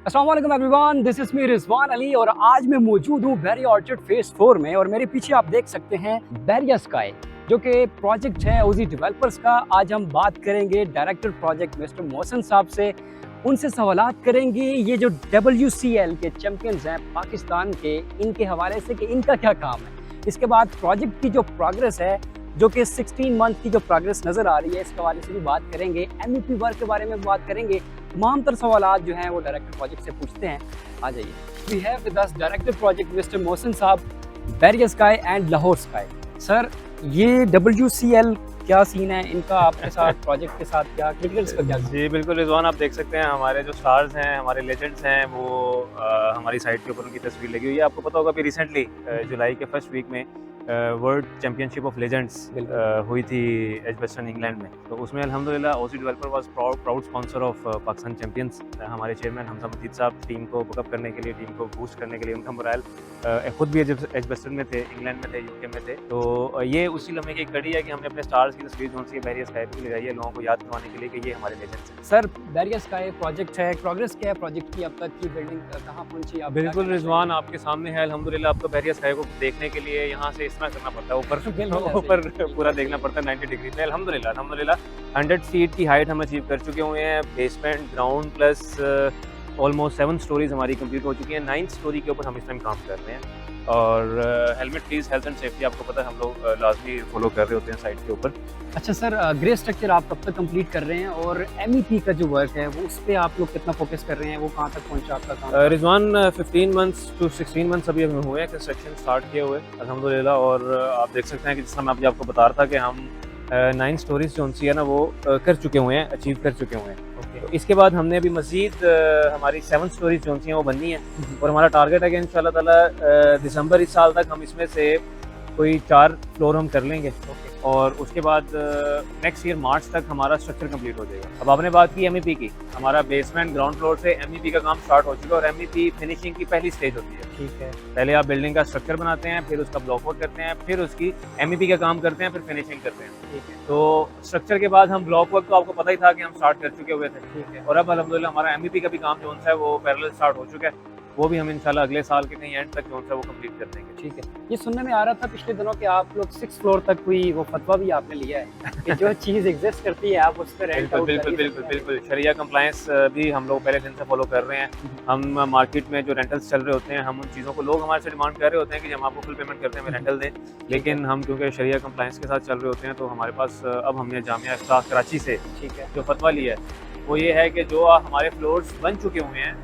अस्सलाम वालेकुम everyone, this is me Rizwan Ali और आज मैं मौजूद हूँ बैरी ऑर्चिड फेज 4 में। और मेरे पीछे आप देख सकते हैं बैरिया स्काई, जो कि प्रोजेक्ट है ओजी डेवलपर्स का। आज हम बात करेंगे डायरेक्टर प्रोजेक्ट मिस्टर मोहसिन साहब से, उनसे सवालात करेंगे ये जो WCL के चैंपियंस हैं पाकिस्तान के, इनके हवाले से कि इनका क्या काम है। इसके बाद प्रोजेक्ट की जो प्रोग्रेस है, जो कि 16 मंथ की जो प्रोग्रेस नज़र आ रही है, इसके हवाले से भी बात करेंगे। MEP वर्क के बारे में बात करेंगे। तमाम तर सवालात जो हैं वो डायरेक्टर प्रोजेक्ट से पूछते हैं। आ जाइए। We have with us director project mister Mohsin साहब, Bahria sky and Lahore sky. Sir, ये WCL क्या सीन है इनका आपके साथ प्रोजेक्ट के साथ, क्या क्रिटिकल्स का क्या? जी बिल्कुल रिजवान, आप देख सकते हैं हमारे जो स्टार्स हैं, हमारे लेजेंड्स हैं, वो हमारी साइट के ऊपर उनकी तस्वीर लगी हुई है। आपको पता होगा अभी रिसेंटली जुलाई के फर्स्ट वीक में वर्ल्ड चैंपियनशिप ऑफ लेजेंड्स हुई थी एजबेस्टन इंग्लैंड में। तो उसमें अल्हम्दुलिल्लाह OG developer was proud sponsor of Pakistan champions. हमारे चेयरमैन हमजा मजीद साहब टीम को बकअप करने के लिए, टीम को बूस्ट करने के लिए, उनका मोराल खुद भी एजबेस्टन में थे, इंग्लैंड में थे, UK में थे। तो ये उसी लम्हे की एक कड़ी है कि हमने अपने स्टार्स की तस्वीर जो सी बैरिया स्काई पे लगाई है, लोगों को याद करवाने के लिए कि ये हमारे लेजेंड्स हैं। सर, बैरिया स्काई प्रोजेक्ट है, प्रोग्रेस क्या है प्रोजेक्ट की, अब तक की बिल्डिंग कहाँ पहुंची? आप बिल्कुल रिजवान, आपके सामने है अल्हम्दुलिल्लाह। अब तो बैरिया स्काई को देखने के लिए यहाँ से इस तरह करना पड़ता है, ऊपर पूरा देखना पड़ता है 90 डिग्री में। अल्हम्दुलिल्लाह 100 फीट की हाइट हम अचीव कर चुके हुए हैं। Basement, ground plus almost 7 stories हमारी कंप्लीट हो चुकी हैं। 9th स्टोरी के ऊपर हम इस टाइम काम कर रहे हैं। और helmet please, health and safety आपको पता है हम लोग लाजमी फॉलो कर रहे होते हैं साइट के ऊपर। अच्छा सर, ग्रे स्ट्रक्चर आप कब तक कंप्लीट कर रहे हैं और MEP का जो वर्क है वो उस पर आप लोग कितना फोकस कर रहे हैं, वो कहाँ तक पहुँचा आपका काम? रिजवान 15 मंथ्स टू 16 मंथ्स अभी हमें हुए हैं कंस्ट्रक्शन स्टार्ट किए हुए अल्हम्दुलिल्लाह। और आप देख सकते हैं कि जिस तरह मैं अभी आपको बता रहा था कि हम 9 स्टोरीज जो सी है ना वो कर चुके हुए हैं, अचीव कर चुके हुए हैं। तो इसके बाद हमने अभी मजीद हमारी 7 स्टोरीज जो सी हैं वो बननी है। और हमारा टारगेट है कि इंशाल्लाह ताला दिसंबर इस साल तक हम इसमें से कोई 4 फ्लोर हम कर लेंगे। और उसके बाद नेक्स्ट ईयर मार्च तक हमारा स्ट्रक्चर कंप्लीट हो जाएगा। अब आपने बात की MEP की, हमारा बेसमेंट ग्राउंड फ्लोर से MEP का काम स्टार्ट हो चुका है। और MEP फिनिशिंग की पहली स्टेज होती है। ठीक है। पहले आप बिल्डिंग का स्ट्रक्चर बनाते हैं, फिर उसका ब्लॉक आउट करते हैं, फिर उसकी MEP का काम करते हैं, फिर फिनिशिंग करते हैं। ठीक है। तो स्ट्रक्चर के बाद हम ब्लॉक वर्क तो आपको पता ही था कि हम स्टार्ट कर चुके हुए थे। ठीक है। और अब अल्हम्दुलिल्लाह हमारा MEP का भी काम जो है वो पैरेलल स्टार्ट हो चुका है। वो भी हम इंशाल्लाह अगले साल के कहीं एंड तक जो है वो कंप्लीट कर देंगे। ठीक है। ये सुनने में आ रहा था पिछले दिनों कि आप लोग 6 फ्लोर तक कोई वो फतवा भी आपने लिया है कि जो चीज़ एग्जिस्ट करती है आप उस पर रेंट आउट बिल्कुल शरिया कंप्लायंस भी हम लोग पहले दिन से फॉलो कर रहे हैं। हम मार्केट में जो रेंटल्स चल रहे होते हैं, हम उन चीज़ों को, लोग हमारे से डिमांड कर रहे होते हैं कि जब हम आपको फुल पेमेंट करते हैं हमें रेंटल दें। लेकिन हम क्योंकि शरिया कंप्लायंस के साथ चल रहे होते हैं तो हमारे पास अब हमने जामिया इफ्ताह कराची से ठीक है जो फतवा लिया है वो ये है कि जो हमारे फ्लोर्स बन चुके हुए हैं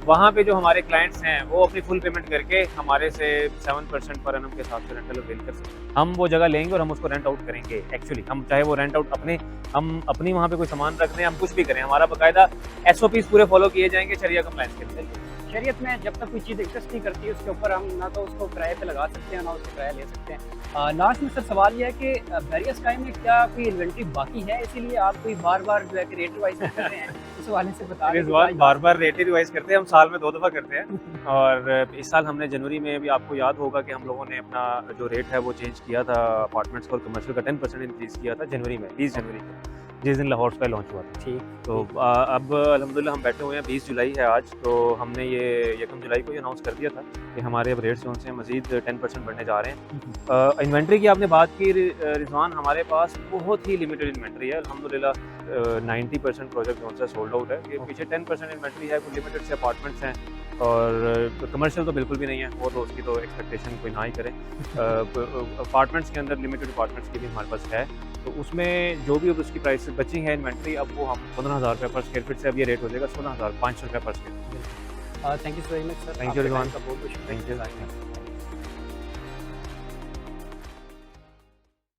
वहाँ पे जो हमारे क्लाइंट्स हैं वो अपनी फुल पेमेंट करके हमारे से 7% पर एनम के साथ से रेंटल अवेल कर सकते हैं। हम वो जगह लेंगे और हम उसको रेंट आउट करेंगे। एक्चुअली हम चाहे वो रेंट आउट हम अपनी वहाँ पे कोई सामान रख दें, हम कुछ भी करें, हमारा बाकायदा SOPs पूरे फॉलो किए जाएंगे शरिया कंप्लायंस के लिए। शरीयत में जब तक कोई चीज़ एग्जिस्ट नहीं करती उसके ऊपर हम ना तो उसको किराए पे लगा सकते हैं ना उससे किराया ले सकते हैं। लास्ट में सर सवाल ये है कि बैरिया स्काई में क्या कोई इन्वेंट्री बाकी है, इसीलिए आप कोई बार बार जो है कि रेट रिवाइज कर रहे हैं, उस हवाले से बता रहे हैं? बार बार रेट रिवाइज करते हैं, हम साल में 2 दफ़ा करते हैं। और इस साल हमने जनवरी में भी, आपको याद होगा कि हम लोगों ने अपना जो रेट है वो चेंज किया था। अपार्टमेंट्स और कमर्शियल का 10% इंक्रीज किया था जनवरी में, 20 जनवरी को, जिस दिन लाहौर स्काई लॉन्च हुआ था। ठीक। तो अब अल्हम्दुलिल्लाह हम बैठे हुए हैं, 20 जुलाई है आज, तो हमने ये 1 जुलाई को अनाउंस कर दिया था कि हमारे अब रेट्स जो हैं मज़ीद 10% बढ़ने जा रहे हैं। इन्वेंट्री की आपने बात की रिजवान, हमारे पास बहुत ही लिमिटेड इन्वेंट्री है अल्हम्दुलिल्लाह। 90% प्रोजेक्ट जो है सोल्ड आउट है। ये पीछे 10% इन्वेंट्री है, कुछ लिमिटेड से अपार्टमेंट्स हैं और कमर्शियल तो बिल्कुल भी नहीं है, वो तो उसकी तो एक्सपेक्टेशन कोई ना ही करें। अपार्टमेंट्स के अंदर लिमिटेड अपार्टमेंट्स की भी हमारे पास है, तो उसमें जो भी अब उसकी प्राइस बची है इन्वेंट्री, अब वो हम 15,000 रुपये पर स्क्वायर फीट से अब ये रेट हो जाएगा 16,500 रुपये पर square feet. Thank you so very much sir. Thank you Rizwan. बहुत बहुत थैंक यू।